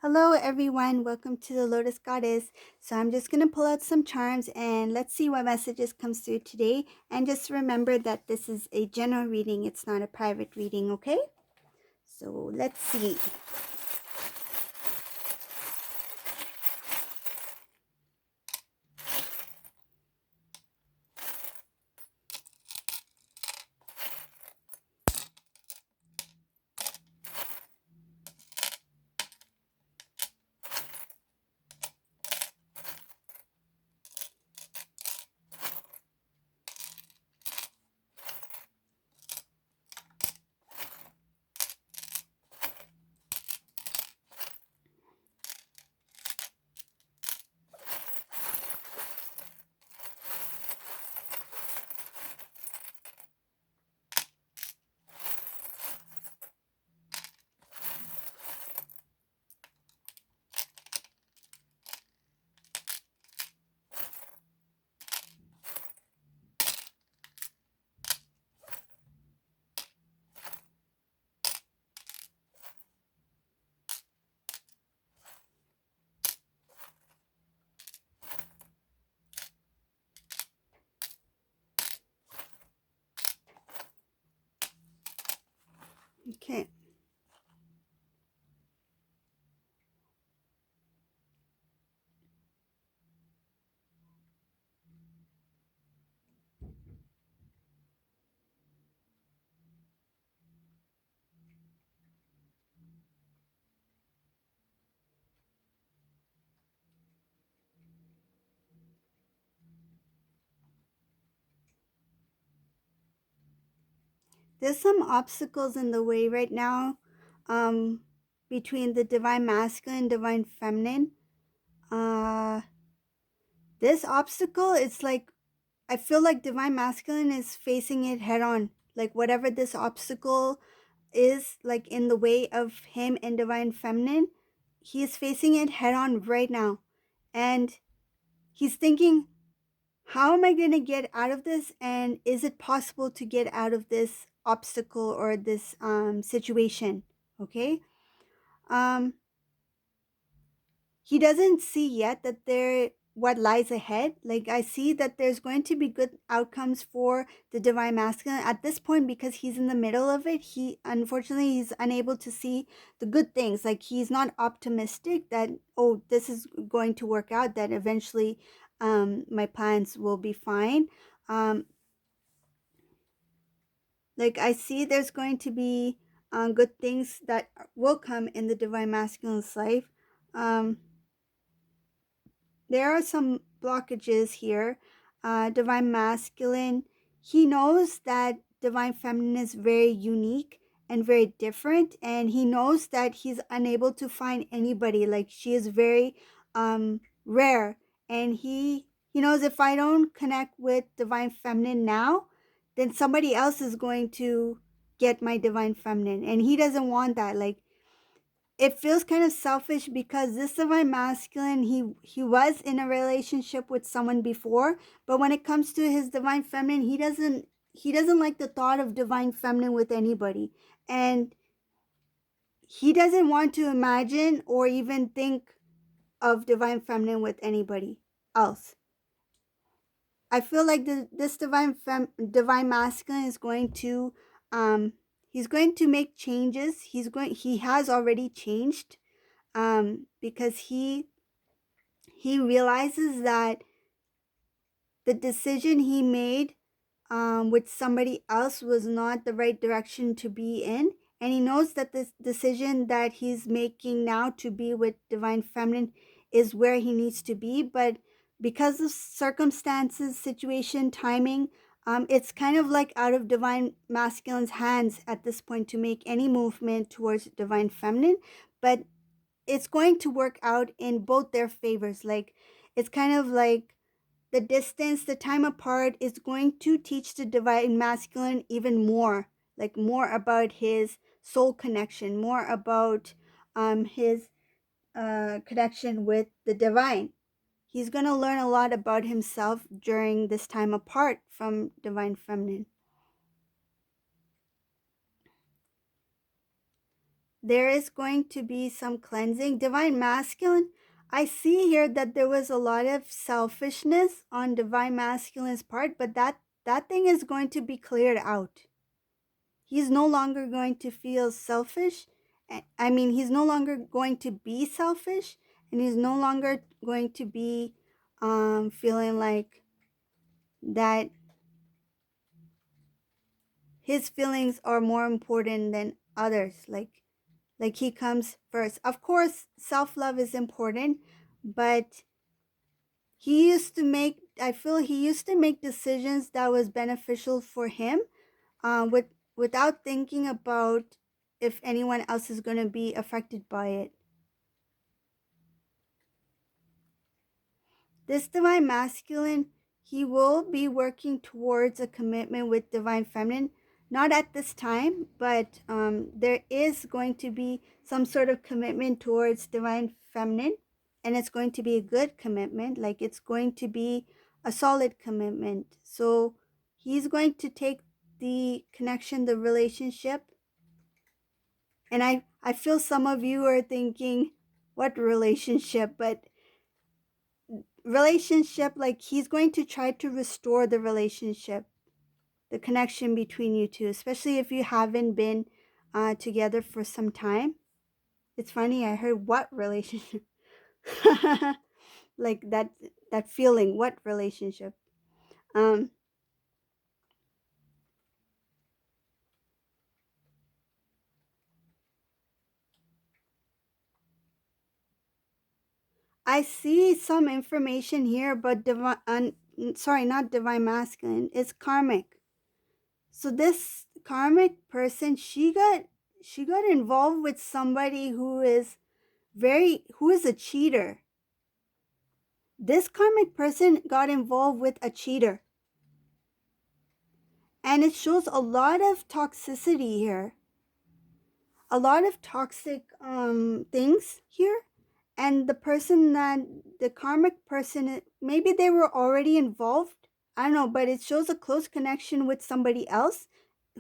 Hello everyone, welcome to the Lotus Goddess. So I'm just going to pull out some charms and let's see what messages comes through today. And just remember that this is a general reading, it's not a private reading, okay? So let's see. Okay. There's some obstacles in the way right now um, between the divine masculine and divine feminine. Uh, this obstacle, it's like I feel like divine masculine is facing it head on. Like whatever this obstacle is like in the way of him and divine feminine, he is facing it head on right now. And he's thinking, how am I going to get out of this? And is it possible to get out of this obstacle or this situation? Okay. Um, he doesn't see yet that there what lies ahead. Like I see that there's going to be good outcomes for the divine masculine at this point because he's in the middle of it. He unfortunately he's unable to see the good things. Like he's not optimistic that this is going to work out, that eventually my plans will be fine. Um like I see there's going to be good things that will come in the divine masculine's life. Um there are some blockages here. Divine masculine, he knows that divine feminine is very unique and very different, and he knows that he's unable to find anybody. Like she is very rare, and he knows if I don't connect with divine feminine now, then somebody else is going to get my divine feminine, and he doesn't want that. Like it feels kind of selfish because this divine masculine, he was in a relationship with someone before, but when it comes to his divine feminine, he doesn't like the thought of divine feminine with anybody, and he doesn't want to imagine or even think of divine feminine with anybody else. I feel like this divine masculine is going to he's going to make changes. He has already changed because he realizes that the decision he made with somebody else was not the right direction to be in, and he knows that this decision that he's making now to be with divine feminine is where he needs to be, but because of circumstances, situation, timing, it's kind of like out of divine masculine's hands at this point to make any movement towards divine feminine, but it's going to work out in both their favors. Like it's kind of like the distance, the time apart is going to teach the divine masculine even more, like more about his soul connection, more about his connection with the divine. He's going to learn a lot about himself during this time apart from divine feminine. there is going to be some cleansing. Divine masculine, I see here that there was a lot of selfishness on divine masculine's part, but that thing is going to be cleared out. He's no longer going to feel selfish. I mean, he's no longer going to be selfish, and he's no longer going to be feeling like that his feelings are more important than others. Like he comes first. Of course, self-love is important, but he used to make, I feel he used to make decisions that was beneficial for him, with without thinking about if anyone else is going to be affected by it. This divine masculine, he will be working towards a commitment with divine feminine. Not at this time, but there is going to be some sort of commitment towards divine feminine, and it's going to be a good commitment. Like it's going to be a solid commitment. So he's going to take the connection, the relationship. And I feel some of you are thinking, what relationship? But relationship, like he's going to try to restore the relationship, the connection between you two, especially if you haven't been together for some time. It's funny, I heard what relationship. Like that feeling, what relationship. um I see some information here, but divine, sorry, not divine masculine, it's karmic. So this karmic person, she got involved with somebody who is a cheater. This karmic person got involved with a cheater. And it shows a lot of toxicity here. A lot of toxic things here. And the karmic person, maybe they were already involved. I don't know, but it shows a close connection with somebody else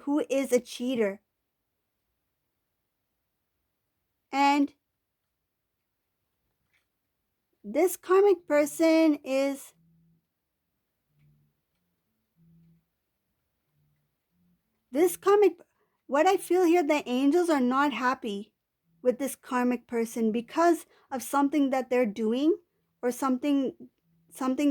who is a cheater. And this karmic person is, this karmic, what I feel here, the angels are not happy with this karmic person because of something that they're doing, or something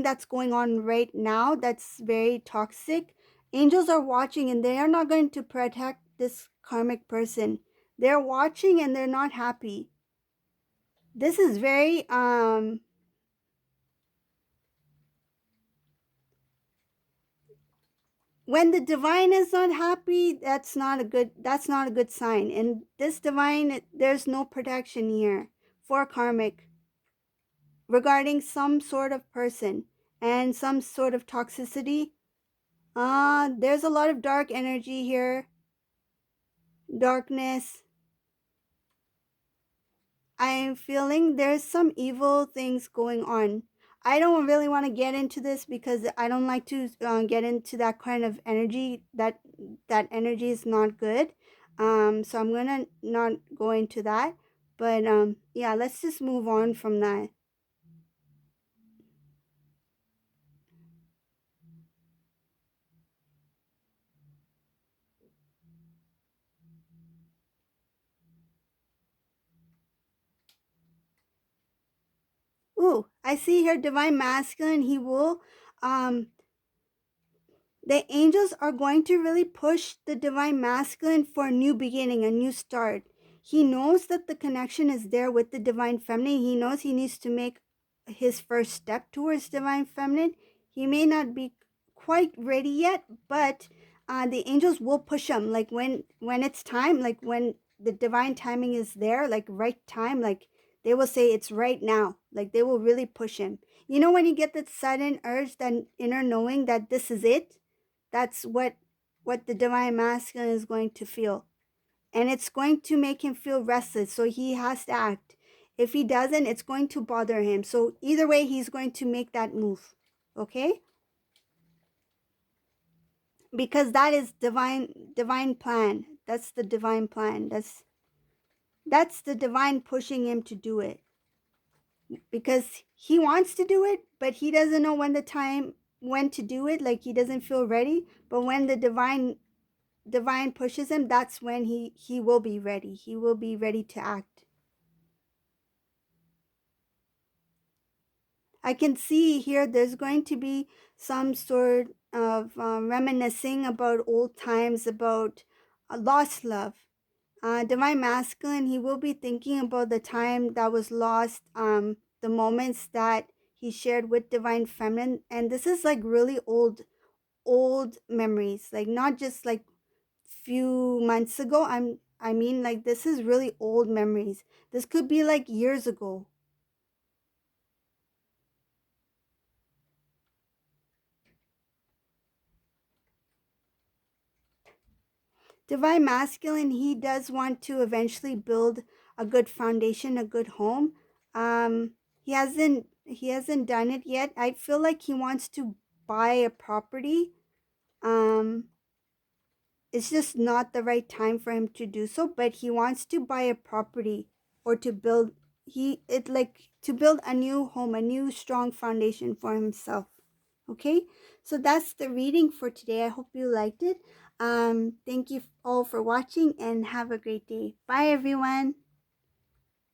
that's going on right now that's very toxic. Angels are watching, and they are not going to protect this karmic person. They're watching and they're not happy. This is very when the divine is not happy, that's not a good sign. And this divine, there's no protection here for karmic regarding some sort of person and some sort of toxicity. There's a lot of dark energy here, darkness. I'm feeling there's some evil things going on. I don't really want to get into this because I don't like to get into that kind of energy. That energy is not good. So I'm gonna not go into that. But yeah, let's just move on from that. Ooh, I see here divine masculine. He will um the angels are going to really push the divine masculine for a new beginning, a new start. He knows that the connection is there with the divine feminine. He knows he needs to make his first step towards divine feminine. He may not be quite ready yet, but the angels will push him. Like when it's time, like when the divine timing is there, like right time, like they will say it's right now. Like they will really push him. You know when you get that sudden urge, that inner knowing that this is it, that's what the divine masculine is going to feel. And it's going to make him feel restless, so he has to act. If he doesn't, it's going to bother him. So either way, he's going to make that move. Okay? Because that is divine plan. That's the divine plan. That's the divine pushing him to do it, because he wants to do it, but he doesn't know when to do it. Like, he doesn't feel ready. But when the divine pushes him, that's when he will be ready. He will be ready to act. I can see here there's going to be some sort of reminiscing about old times, about lost love. Divine masculine, he will be thinking about the time that was lost, the moments that he shared with divine feminine. And this is like really old memories, like not just like few months ago. I mean, like, this is really old memories. This could be like years ago. Divine masculine, he does want to eventually build a good foundation, a good home. He hasn't done it yet. I feel like he wants to buy a property. Um, it's just not the right time for him to do so, but he wants to buy a property, or to build he it like to build a new home, a new strong foundation for himself. Okay, so that's the reading for today. I hope you liked it. Thank you all for watching, and have a great day. Bye, everyone.